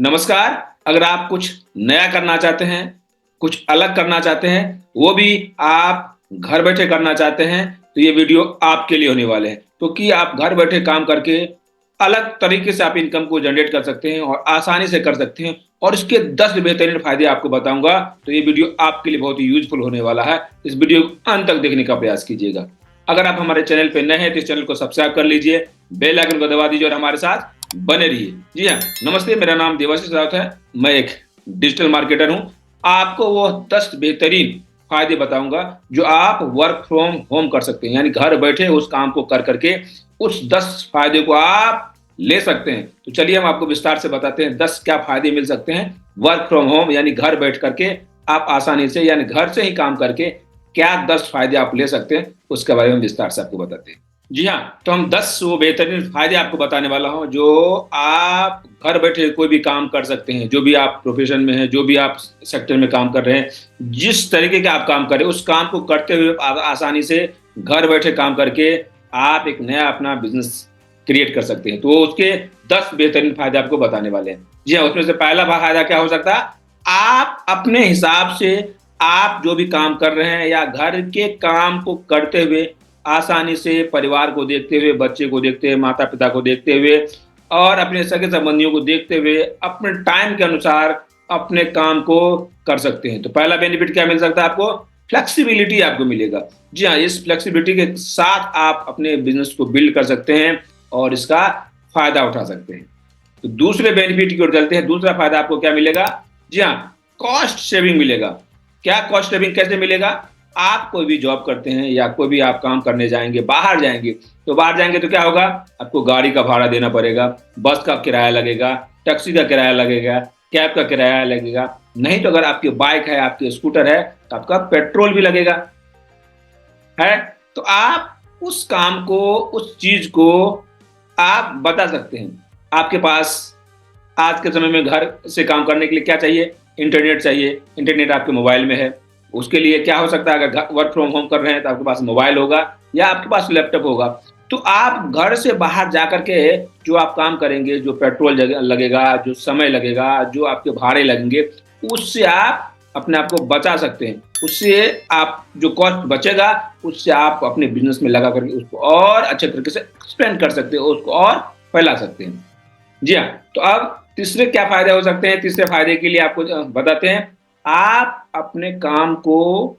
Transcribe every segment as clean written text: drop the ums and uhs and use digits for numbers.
नमस्कार। अगर आप कुछ नया करना चाहते हैं, कुछ अलग करना चाहते हैं, वो भी आप घर बैठे करना चाहते हैं, तो ये वीडियो आपके लिए होने वाले हैं। क्योंकि आप घर बैठे काम करके अलग तरीके से आप इनकम को जनरेट कर सकते हैं और आसानी से कर सकते हैं और इसके 10 बेहतरीन फ़ायदे आपको बताऊँगा, तो ये वीडियो आपके लिए बहुत ही यूज़फुल होने वाला है। इस वीडियो को अंत तक देखने का प्रयास कीजिएगा। अगर आप हमारे चैनल पे नए हैं, तो इस चैनल को सब्सक्राइब कर लीजिए, बेल आइकन को दबा दीजिए और हमारे साथ बने रहिए। जी हाँ, नमस्ते, मेरा नाम देवाशीष राउत है। मैं एक डिजिटल मार्केटर हूँ। आपको वो 10 बेहतरीन फ़ायदे बताऊँगा जो आप वर्क फ्रॉम होम कर सकते हैं, यानी घर बैठे उस काम को कर करके उस 10 फ़ायदे को आप ले सकते हैं। तो चलिए हम आपको विस्तार से बताते हैं 10 क्या फ़ायदे मिल सकते हैं वर्क फ्रॉम होम, यानी घर बैठ करके आप आसानी से यानी घर से ही काम करके क्या 10 फ़ायदे आप ले सकते हैं, उसके बारे में विस्तार से आपको बताते हैं। जी हाँ, तो हम 10 वो बेहतरीन फ़ायदे आपको बताने वाला हूँ जो आप घर बैठे कोई भी काम कर सकते हैं। जो भी आप प्रोफ़ेशन में हैं, जो भी आप सेक्टर में काम कर रहे हैं, जिस तरीके के आप काम कर रहे हैं, उस काम को करते हुए आप आसानी से घर बैठे काम करके आप एक नया अपना बिज़नेस क्रिएट कर सकते हैं। तो उसके 10 बेहतरीन फ़ायदे आपको बताने वाले हैं। जी हाँ, उसमें से पहला फ़ायदा क्या हो सकता है? आप अपने हिसाब से आप जो भी काम कर रहे हैं या घर के काम को करते हुए आसानी से परिवार को देखते हुए, बच्चे को देखते हुए, माता-पिता को देखते हुए और अपने सगे-संबंधियों को देखते हुए अपने टाइम के अनुसार अपने काम को कर सकते हैं। तो पहला बेनिफिट क्या मिल सकता है आपको? फ्लेक्सिबिलिटी आपको मिलेगा। जी हाँ, इस फ्लेक्सिबिलिटी के साथ आप अपने बिज़नेस को बिल्ड कर सकते हैं और इसका फ़ायदा उठा सकते हैं। तो दूसरे बेनिफिट की ओर चलते हैं। दूसरा फ़ायदा आपको क्या मिलेगा? जी हाँ, कॉस्ट सेविंग मिलेगा। क्या कॉस्ट सेविंग कैसे मिलेगा? आप कोई भी जॉब करते हैं या कोई भी आप काम करने जाएँगे, बाहर जाएँगे, तो बाहर जाएँगे तो क्या होगा? आपको गाड़ी का भाड़ा देना पड़ेगा, बस का किराया लगेगा, टैक्सी का किराया लगेगा, कैब का किराया लगेगा। नहीं तो अगर आपकी बाइक है, आपकी स्कूटर है, तो आपका पेट्रोल भी लगेगा, है? तो आप उस काम को, उस चीज़ को आप बता सकते हैं। आपके पास आज के समय में घर से काम करने के लिए क्या चाहिए? इंटरनेट चाहिए। इंटरनेट आपके मोबाइल में है। उसके लिए क्या हो सकता है? अगर वर्क फ्रॉम होम कर रहे हैं तो आपके पास मोबाइल होगा या आपके पास लैपटॉप होगा। तो आप घर से बाहर जा कर के जो आप काम करेंगे, जो पेट्रोल लगेगा, जो समय लगेगा, जो आपके भाड़े लगेंगे, उससे आप अपने आप को बचा सकते हैं। उससे आप जो कॉस्ट बचेगा, उससे आप अपने बिज़नेस में लगा करके उसको और अच्छे तरीके से एक्सपेंड कर सकते हो, उसको और फैला सकते हैं। जी हाँ, तो अब तीसरे क्या फ़ायदे हो सकते हैं? तीसरे फ़ायदे के लिए आपको बताते हैं। आप अपने काम को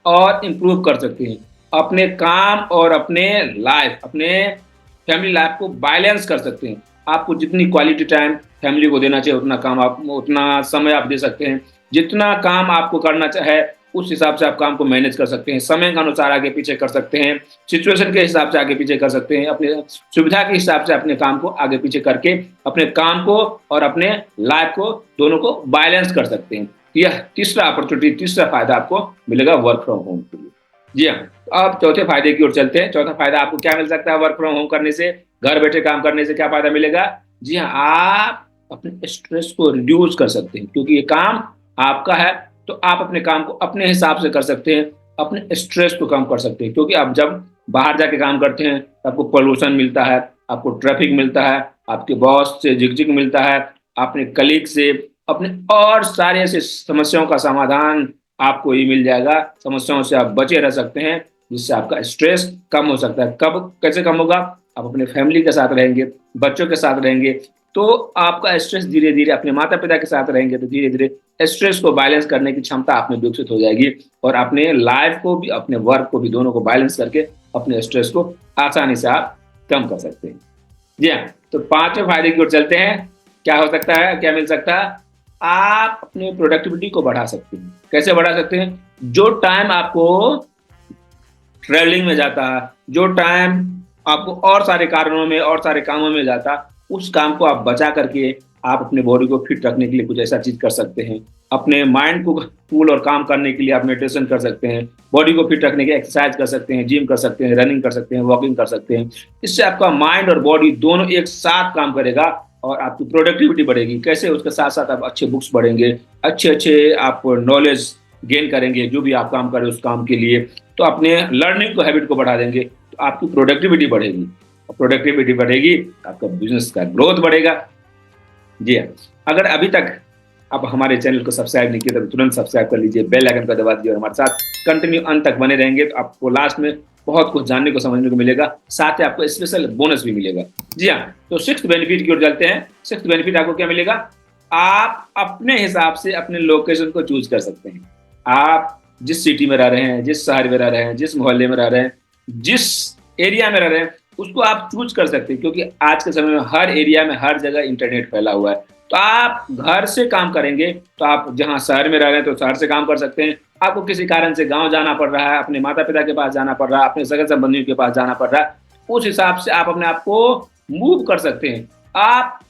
और इम्प्रूव कर सकते हैं। अपने काम और अपने लाइफ़, अपने फैमिली लाइफ़ को बैलेंस कर सकते हैं। आपको जितनी क्वालिटी टाइम फैमिली को देना चाहिए, उतना समय आप दे सकते हैं। जितना काम आपको करना है, उस हिसाब से आप काम को मैनेज कर सकते हैं। समय के अनुसार आगे-पीछे कर सकते हैं। सिचुएशन के हिसाब से आगे-पीछे कर सकते हैं। अपने सुविधा के हिसाब से अपने काम को आगे-पीछे करके अपने काम को और अपने लाइफ़ को दोनों को बैलेंस कर सकते हैं। यह तीसरा अपॉर्च्युनिटी, तीसरा फ़ायदा आपको मिलेगा वर्क फ्रॉम होम के लिए। जी हाँ, अब चौथे फ़ायदे की ओर चलते हैं। चौथा फ़ायदा आपको क्या मिल सकता है वर्क फ्रॉम होम करने से? घर बैठे काम करने से क्या फ़ायदा मिलेगा? जी हाँ, आप अपने स्ट्रेस को रिड्यूस कर सकते हैं क्योंकि ये काम आपका है, तो आप अपने काम को अपने हिसाब से कर सकते हैं, अपने स्ट्रेस को कम कर सकते हैं। क्योंकि आप जब बाहर जाके काम करते हैं, तो आपको पॉल्यूशन मिलता है, आपको ट्रैफ़िक मिलता है, आपके बॉस से झिक-झिक मिलता है, अपने कलीग से, अपने और सारे ऐसे समस्याओं का समाधान आपको ही मिल जाएगा। समस्याओं से आप बचे रह सकते हैं, जिससे आपका स्ट्रेस कम हो सकता है। कब कैसे कम होगा? आप अपने फैमिली के साथ रहेंगे, बच्चों के साथ रहेंगे, तो आपका स्ट्रेस धीरे-धीरे अपने माता-पिता के साथ रहेंगे, तो धीरे-धीरे स्ट्रेस को बैलेंस करने की क्षमता आप में विकसित हो जाएगी और अपने लाइफ़ को भी, अपने वर्क को भी, दोनों को बैलेंस करके अपने स्ट्रेस को आसानी से आप कम कर सकते हैं। जी हाँ, तो 5वें फ़ायदे की ओर चलते हैं। क्या हो सकता है? क्या मिल सकता है? आप अपनी प्रोडक्टिविटी को बढ़ा सकते हैं। कैसे बढ़ा सकते हैं? जो टाइम आपको ट्रैवलिंग में जाता है, जो टाइम आपको और सारे कारणों में और सारे कामों में जाता, उस काम को आप बचा करके आप अपने बॉडी को फिट रखने के लिए कुछ ऐसा चीज़ कर सकते हैं। अपने माइंड को कूल और काम करने के लिए आप मेडिटेशन कर सकते हैं। बॉडी को फिट रखने के लिए एक्सरसाइज कर सकते हैं, जिम कर सकते हैं, रनिंग कर सकते हैं, वॉकिंग कर सकते हैं। इससे आपका माइंड और बॉडी दोनों एक साथ काम करेगा और आपकी प्रोडक्टिविटी बढ़ेगी। कैसे? उसके साथ-साथ आप अच्छे बुक्स पढ़ेंगे, अच्छे-अच्छे आप नॉलेज गेन करेंगे, जो भी आप काम कर रहे हो उस काम के लिए। तो अपने लर्निंग को, हैबिट को बढ़ा देंगे, तो आपकी प्रोडक्टिविटी बढ़ेगी और प्रोडक्टिविटी बढ़ेगी, आपका बिज़नेस का ग्रोथ बढ़ेगा। जी हाँ। अगर अभी तक आप हमारे चैनल को सब्सक्राइब नहीं किया तो तुरंत सब्सक्राइब कर लीजिए, बेल आइकन को दबा दीजिए और हमारे साथ कंटिन्यू अंत तक बने रहेंगे तो आपको लास्ट में बहुत कुछ जानने को समझने को मिलेगा, साथ ही आपको स्पेशल बोनस भी मिलेगा। जी हाँ, तो सिक्स्थ बेनिफिट की ओर चलते हैं। सिक्स्थ बेनिफिट आपको क्या मिलेगा? आप अपने हिसाब से अपने लोकेशन को चूज कर सकते हैं। आप जिस सिटी में रह रहे हैं, जिस शहर में रह रहे हैं, जिस मोहल्ले में रह रहे हैं, जिस एरिया में रह रहे हैं, उसको आप चूज कर सकते हैं, क्योंकि आज के समय में हर एरिया में हर जगह इंटरनेट फैला हुआ है। तो आप घर से काम करेंगे तो आप जहां शहर में रह रहे हैं तो शहर से काम कर सकते हैं। आपको किसी कारण से गांव जाना पड़ रहा है, अपने माता पिता के पास जाना पड़ रहा है, अपने सगे संबंधियों के पास जाना पड़ रहा है, उस हिसाब से आप अपने आप को मूव कर सकते हैं। आप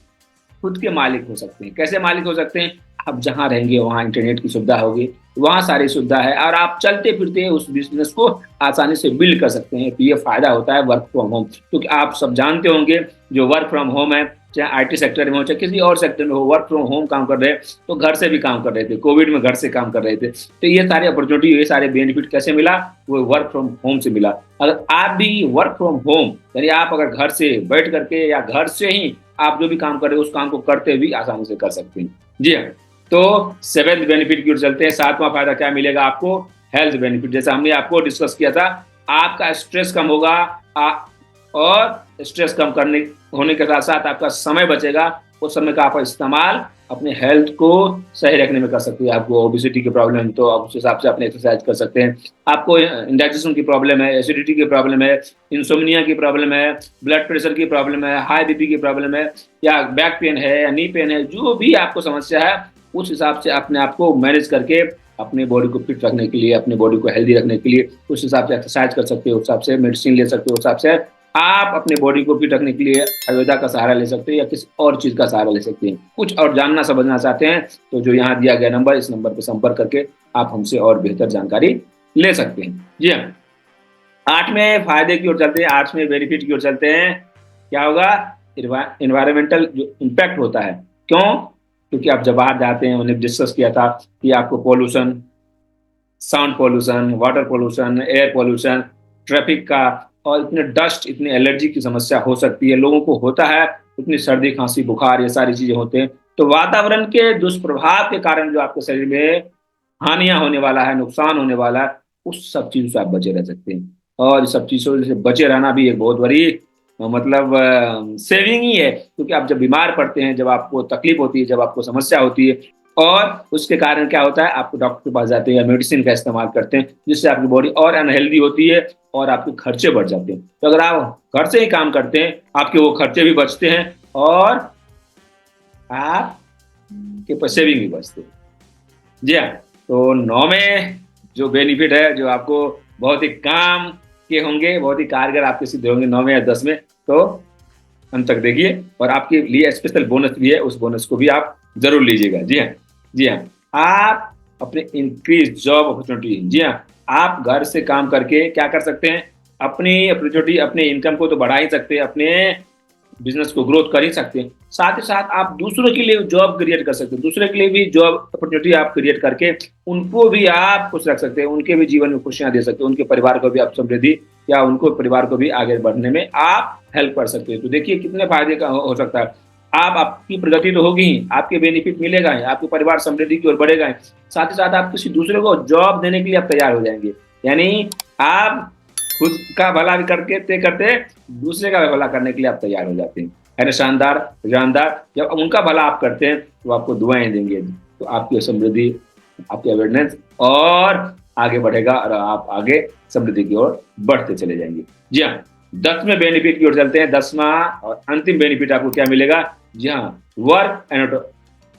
खुद के मालिक हो सकते हैं। कैसे मालिक हो सकते हैं? आप जहां रहेंगे वहां इंटरनेट की सुविधा होगी, वहां सारी सुविधा है और आप चलते फिरते उस बिजनेस को आसानी से बिल्ड कर सकते हैं। तो ये फायदा होता है वर्क फ्रॉम होम, क्योंकि आप सब जानते होंगे जो वर्क फ्रॉम होम है, चाहे आईटी सेक्टर में हो चाहे किसी और सेक्टर में हो, वर्क फ्रॉम होम काम कर रहे हैं तो घर से भी काम कर रहे थे, कोविड में घर से काम कर रहे थे। तो ये सारी अपॉर्चुनिटी, ये सारे बेनिफिट कैसे मिला? वो वर्क फ्रॉम होम से मिला। अगर आप भी वर्क फ्रॉम होम यानी आप अगर घर से बैठ करके या घर से ही आप जो भी काम कर रहे हो उस काम को करते भी आसानी से कर सकते हैं। जी हाँ, तो सेवेंथ बेनिफिट की ओर चलते हैं। सातवां फायदा क्या मिलेगा आपको? Health benefit. जैसा हमने आपको डिस्कस किया था, आपका स्ट्रेस कम होगा और स्ट्रेस कम करने होने के साथ साथ आपका समय बचेगा। उस समय का आप इस्तेमाल अपने हेल्थ को सही रखने में कर सकते हैं। आपको ओबेसिटी की प्रॉब्लम है तो आप उस हिसाब से अपने एक्सरसाइज कर सकते हैं। आपको इंडाइजेशन की प्रॉब्लम है, एसिडिटी की प्रॉब्लम है, इंसोम्निया की प्रॉब्लम है, ब्लड प्रेशर की प्रॉब्लम है, हाई बीपी की प्रॉब्लम है, या बैक पेन है या नी पेन है, जो भी आपको समस्या है उस हिसाब से अपने आप को मैनेज करके अपने बॉडी को फिट रखने के लिए, अपने बॉडी को हेल्दी रखने के लिए उस हिसाब से एक्सरसाइज कर सकते हो, उस हिसाब से मेडिसिन ले सकते हो, उस हिसाब से आप अपने बॉडी को फिट रखने के लिए आयुर्वेदा का सहारा ले सकते हैं या किसी और चीज का सहारा ले सकते हैं। कुछ और जानना समझना चाहते हैं तो जो यहाँ दिया गया नंबर, इस नंबर पर संपर्क करके आप हमसे और बेहतर जानकारी ले सकते हैं। जी हाँ, आठवें फायदे की ओर चलते हैं, आठवें बेनिफिट की ओर चलते हैं। क्या होगा? इन्वायरमेंटल जो इम्पैक्ट होता है। क्यों? क्योंकि आप जब बाहर जाते हैं, उन्हें डिस्कस किया था कि आपको pollution, sound pollution, water pollution, air pollution, traffic का और इतने डस्ट, इतनी एलर्जी की समस्या हो सकती है, लोगों को होता है, इतनी सर्दी खांसी बुखार ये सारी चीजें होते हैं। तो वातावरण के दुष्प्रभाव के कारण जो आपके शरीर में हानियां होने वाला है, नुकसान होने वाला है, उस सब चीजों से आप बचे रह सकते हैं। और इस सब चीजों से बचे रहना भी एक बहुत बड़ी मतलब सेविंग ही है, क्योंकि आप जब बीमार पड़ते हैं, जब आपको तकलीफ होती है, जब आपको समस्या होती है और उसके कारण क्या होता है, आप डॉक्टर के पास जाते हैं या मेडिसिन का इस्तेमाल करते हैं, जिससे आपकी बॉडी और अनहेल्दी होती है और आपके खर्चे बढ़ जाते हैं। तो अगर आप घर से ही काम करते हैं, आपके वो खर्चे भी बचते हैं और आपके सेविंग भी बचते हैं। जी हाँ, तो 9वें जो बेनिफिट है, जो आपको बहुत ही काम के होंगे, बहुत ही कारगर आपके सिद्ध होंगे 9वें या 10वें, तो अंत तक देखिए और आपके लिए स्पेशल बोनस भी है, उस बोनस को भी आप जरूर लीजिएगा। जी हाँ, जी हाँ, आप अपने इंक्रीज जॉब अपॉर्चुनिटी, जी हाँ, आप घर से काम करके क्या कर सकते हैं? अपनी अपॉर्चुनिटी, अपने इनकम को तो बढ़ा ही सकते हैं, अपने बिजनेस को ग्रोथ कर ही सकते हैं, साथ ही साथ आप दूसरों के लिए जॉब क्रिएट कर सकते हैं, दूसरे के लिए भी जॉब अपॉर्चुनिटी आप क्रिएट करके उनको भी आप खुश रख सकते हैं, उनके भी जीवन में खुशियां दे सकते हैं, उनके परिवार को भी आप समृद्धि या उनको परिवार को भी आगे बढ़ने में आप हेल्प कर सकते हैं। तो देखिए कितने फायदे का हो सकता है। आपकी प्रगति तो होगी ही, आपके बेनिफिट मिलेगा ही, आपके परिवार समृद्धि की ओर बढ़ेगा ही, साथ ही साथ आप किसी दूसरे को जॉब देने के लिए आप तैयार हो जाएंगे। यानी आप खुद का भला भी करते करते दूसरे का भी भला करने के लिए आप तैयार हो जाते हैं। है ना शानदार? जानदार। जब उनका भला आप करते हैं तो आपको दुआएं देंगे, तो आपकी समृद्धि, आपकी अवेयरनेस और आगे बढ़ेगा और आप आगे समृद्धि की ओर बढ़ते चले जाएंगे। जी हाँ, 10वें बेनिफिट की ओर चलते हैं। 10वां और अंतिम बेनिफिट आपको क्या मिलेगा? जी हाँ, वर्क एंड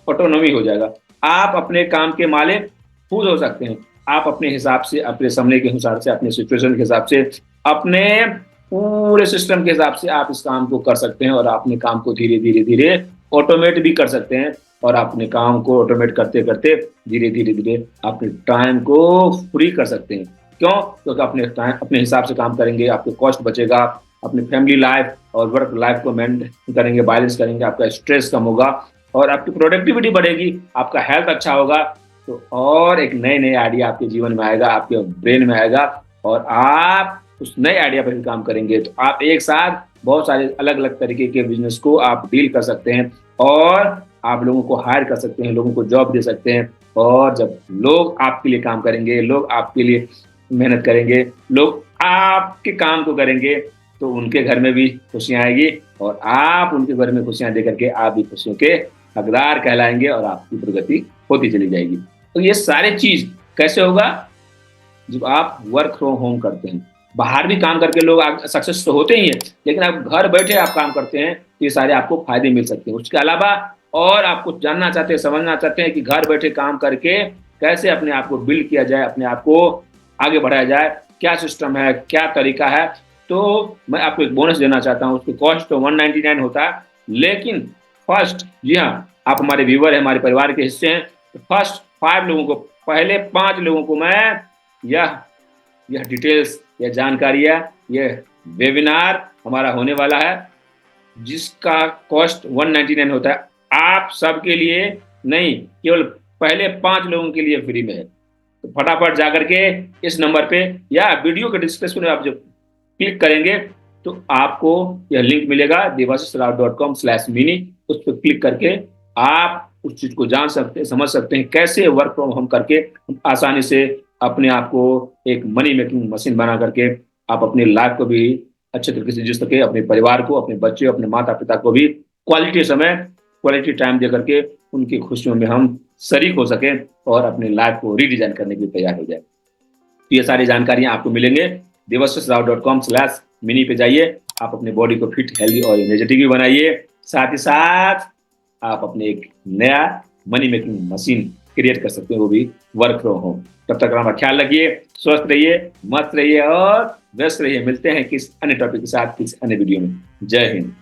ऑटोनॉमी हो जाएगा। आप अपने काम के मालिक खुद हो सकते हैं। आप अपने हिसाब से, अपने समय के हिसाब से, अपने सिचुएशन के हिसाब से, अपने पूरे सिस्टम के हिसाब से आप इस काम को कर सकते हैं और अपने काम को धीरे धीरे धीरे ऑटोमेट भी कर सकते हैं। और अपने काम को ऑटोमेट करते करते धीरे धीरे धीरे अपने टाइम को फ्री कर सकते हैं। क्यों? क्योंकि अपने हिसाब से काम करेंगे, आपके कॉस्ट बचेगा, अपनी फैमिली लाइफ और वर्क लाइफ को मेंटेन करेंगे, बैलेंस करेंगे, आपका स्ट्रेस कम होगा और आपकी प्रोडक्टिविटी बढ़ेगी, आपका हेल्थ अच्छा होगा। तो और एक नए नए आइडिया आपके जीवन में आएगा, आपके ब्रेन में आएगा और आप उस नए आइडिया पर भी काम करेंगे। तो आप एक साथ बहुत सारे अलग अलग तरीके के बिजनेस को आप डील कर सकते हैं और आप लोगों को हायर कर सकते हैं, लोगों को जॉब दे सकते हैं। और जब लोग आपके लिए काम करेंगे, लोग आपके लिए मेहनत करेंगे, लोग आपके काम को करेंगे, तो उनके घर में भी खुशियां आएगी और आप उनके घर में खुशियां दे करके आप भी खुशियों के हकदार कहलाएंगे और आपकी प्रगति होती चली जाएगी। तो ये सारे चीज कैसे होगा? जब आप वर्क फ्रॉम होम करते हैं। बाहर भी काम करके लोग सक्सेस तो होते ही हैं, लेकिन आप घर बैठे आप काम करते हैं तो ये सारे आपको फायदे मिल सकते हैं। उसके अलावा और आप कुछ जानना चाहते हैं, समझना चाहते हैं कि घर बैठे काम करके कैसे अपने आप को बिल्ड किया जाए, अपने आप को आगे बढ़ाया जाए, क्या सिस्टम है, क्या तरीका है, तो मैं आपको एक बोनस देना चाहता हूँ। उसकी कॉस्ट तो 199 होता है, लेकिन फर्स्ट, जी हाँ, आप हमारे व्यूवर हैं, हमारे परिवार के हिस्से हैं, तो फर्स्ट 5 लोगों को, पहले 5 लोगों को मैं यह डिटेल्स, यह जानकारियाँ, यह वेबिनार हमारा होने वाला है, जिसका कॉस्ट 199 होता है। आप सबके लिए नहीं, केवल पहले 5 लोगों के लिए फ्री में है। तो फटाफट जाकर के इस नंबर पे या वीडियो के डिस्क्रिप्शन में आप जब क्लिक करेंगे तो आपको यह लिंक मिलेगा devashishraut.com/mini। उस पर क्लिक करके आप उस चीज को जान सकते हैं, समझ सकते हैं कैसे वर्क फ्रॉम होम करके हम आसानी से अपने आप को एक मनी मेकिंग मशीन बना करके आप अपनी लाइफ को भी अच्छे तरीके से जी सके, अपने परिवार को, अपने बच्चे, अपने माता पिता को भी क्वालिटी समय, क्वालिटी टाइम दे करके उनकी खुशियों में हम शरीक हो सके और अपनी लाइफ को रीडिजाइन करने के लिए तैयार हो जाए। तो ये सारी जानकारियां आपको मिलेंगे। devashishraut.com/mini पे जाइए, आप अपने बॉडी को फिट, हेल्दी और एनर्जेटिक भी बनाइए। साथ ही साथ आप अपने एक नया मनी मेकिंग मशीन क्रिएट कर सकते हैं, वो भी वर्क फ्रॉम होम। तब तक हमारा ख्याल रखिए, स्वस्थ रहिए, मस्त रहिए और व्यस्त रहिए। मिलते हैं किस अन्य टॉपिक के साथ, किस अन्य वीडियो में। जय हिंद।